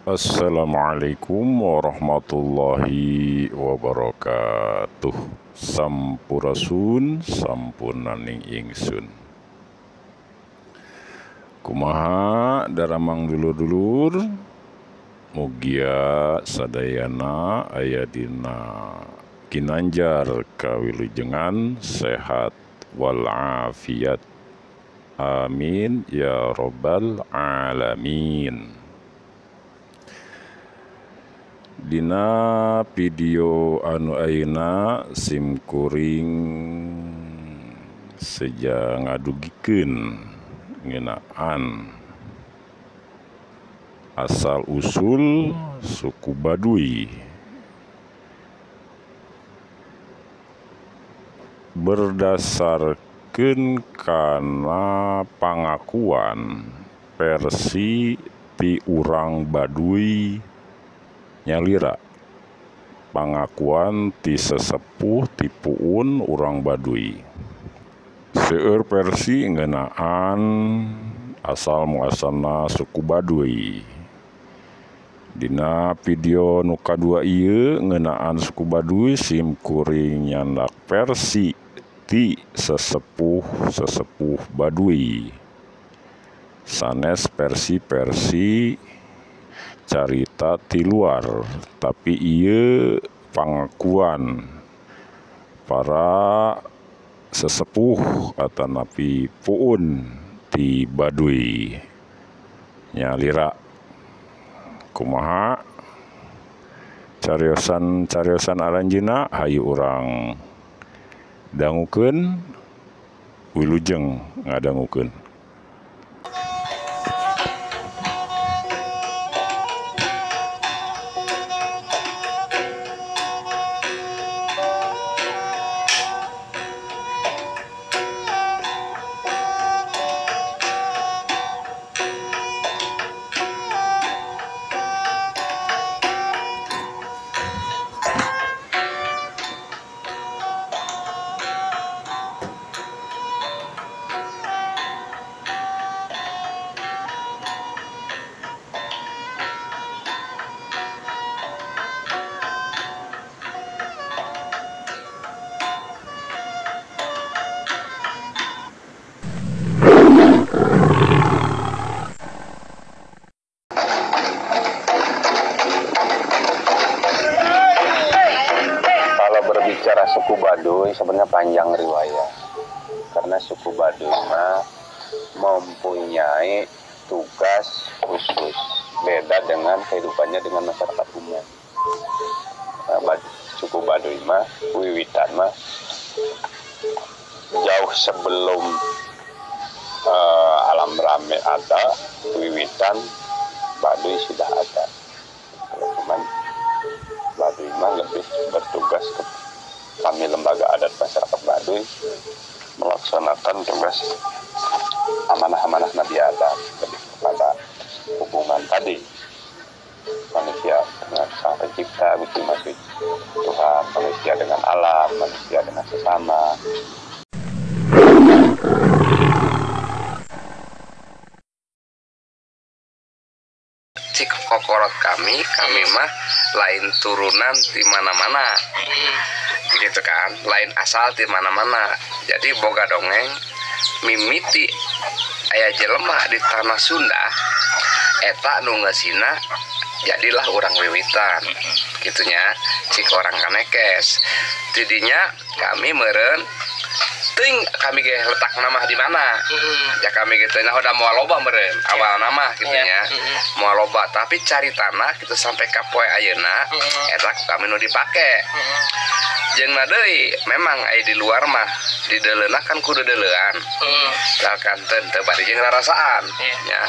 Assalamualaikum warahmatullahi wabarakatuh. Sampurasun sampunaning ingsun. Kumaha daramang dulur-dulur, mugia sadayana aya dina kinanjar kawilujengan sehat walafiat. Amin ya robbal alamin. Dina video anu ayeuna simkuring seja ngadugikeun ngeunaan asal usul suku Baduy berdasarkeun kana pangakuan versi ti urang Baduy nyalira pangakuan ti sesepuh ti puun urang Baduy. Seueur versi ngeunaan asal muasalna suku Baduy. Dina video nu kadua ieu ngeunaan suku Baduy simkuring nyandak versi ti sesepuh Baduy. Sanes versi carita ti luar, tapi ieu pangakuan para sesepuh atanapi puun ti Baduy nyalira. Kumaha cariosan aranjeunna hayu urang dangukeun wilujeng ngadangukeun. Berbicara suku Baduy sebenarnya panjang riwayat, karena suku Baduy mah mempunyai tugas khusus beda dengan kehidupannya dengan masyarakat umum. Suku Baduy mah wiwitan mah jauh sebelum alam rame ada, wiwitan Baduy sudah ada. Cuman Baduy mah lebih bertugas kami lembaga adat masyarakat Baduy melaksanakan tugas amanah-amanah Nabi Adam, lebih kepada hubungan tadi manusia dengan Sang Pencipta, Gusti Maksud Tuhan, manusia dengan alam, manusia dengan sesama. Cik kokorot kami mah lain turunan di mana-mana, gitu kan, lain asal di mana-mana. Jadi boga dongeng mimiti aya jelema di tanah Sunda eta nu ngasina jadilah orang wiwitan gitunya cik orang kanekes. Tidinya kami meureun ting kami ge letak nama di mana ya kami gitu nah udah moal loba meureun awal nama gitunya moal loba, tapi cari tanah gitu sampai ka poe ayeuna eta kami nu dipake jeung deui memang aya di luar mah di deuleuna kan kudu deuleuan dalkan teu bari jeung rarasaan nya.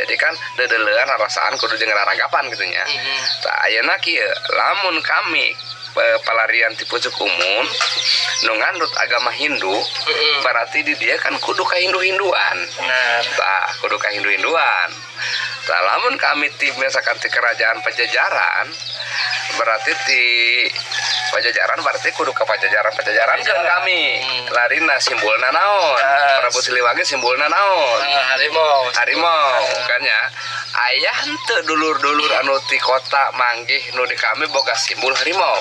Jadi kan deuleuan rarasaan kudu jeung raragapan gitunya. Tah ayeuna kieu lamun kami pelarian ti pucuk umum nu ngandut agama Hindu berarti di dia kan kudu ka Hindu-Hinduan. Tah kudu ka Hindu-Hinduan. Tah lamun kami ti misalkan ti kerajaan Pajajaran berarti di Pajajaran berarti kudu ke Pajajaran kan kami larina simbulna naon Prabu Siliwangi simbulna naon harimau kan ya ayah henteu dulur-dulur anu ti kota manggih nu di kami boga simbol harimau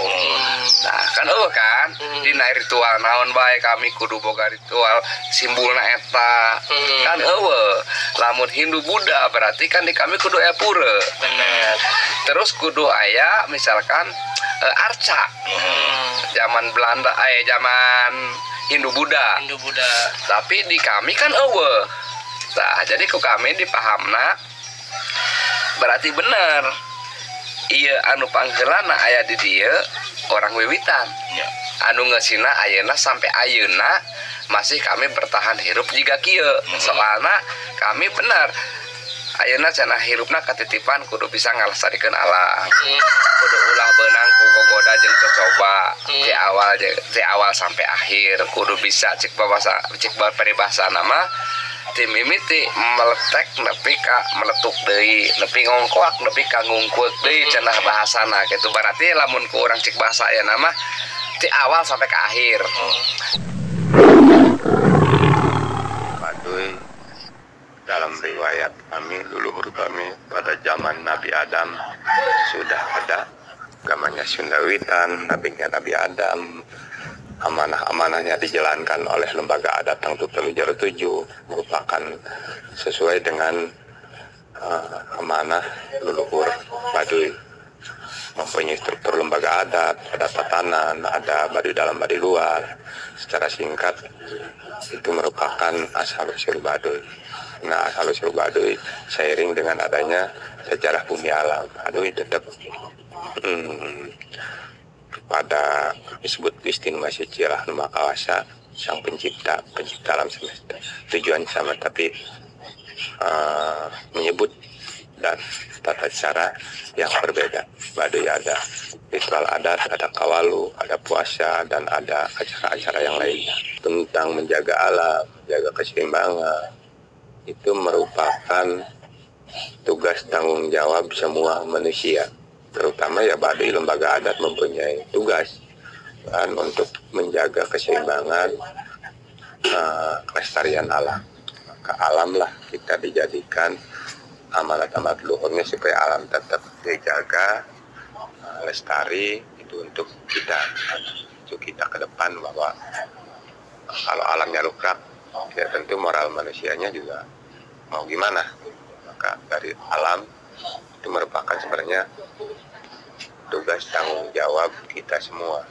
nah kan kan dina ritual naon bae kami kudu boga ritual simbulna eta kan lamun Hindu Buddha berarti kan di kami kudu aya pura terus kudu aya misalkan arca zaman Belanda zaman Hindu Buddha tapi di kami kan nah jadi ku kami dipahamna berarti bener iya anu panggeulana aya di dieu orang wiwitan anu ngeusina ayeuna sampai ayeuna masih kami bertahan hirup jiga kieu soalna kami bener ayeuna cenah hirupna katitipan kudu bisa ngalestarikeun alam kudu ulah beunang ku gogoda jeung cocoba ti awal sampai akhir kudu bisa cek peribahasa nama ti mimiti meletek nepi ka meletuk deui nepi ngongkoak nepi ka ngungkut deui cenah bahasana kitu berarti lamun ku urang cek bahasa aya nama ti awal sampai ke akhir Baduy dalam riwayat kami leluhur kami pada zaman Nabi Adam sudah ada gamanya Sunda Witan nabinya Nabi Adam amanah-amanahnya dijalankan oleh lembaga adat Tangtu Telu Jaro 7 merupakan sesuai dengan amanah leluhur Baduy mempunyai struktur lembaga adat, ada tatanan, ada Baduy dalam Baduy luar. Secara singkat itu merupakan asal-usul Baduy. Nah, asal-usul Baduy seiring dengan adanya sejarah bumi alam. Baduy tetap pada disebut istimewa Cilah Numakawasa sang pencipta alam semesta. Tujuan sama tapi menyebut dan tata cara yang berbeda. Baduy ada ritual adat, ada kawalu, ada puasa, dan ada acara-acara yang lainnya. Tentang menjaga alam, menjaga keseimbangan, itu merupakan tugas tanggung jawab semua manusia. Terutama ya Baduy lembaga adat mempunyai tugas kan, untuk menjaga keseimbangan kelestarian alam. Maka alam lah kita dijadikan amanat-amanat luhurnya supaya alam tetap dijaga lestari itu untuk kita ke depan bahwa kalau alamnya rusak ya tentu moral manusianya juga mau gimana. Maka dari alam itu merupakan sebenarnya tugas tanggung jawab kita semua.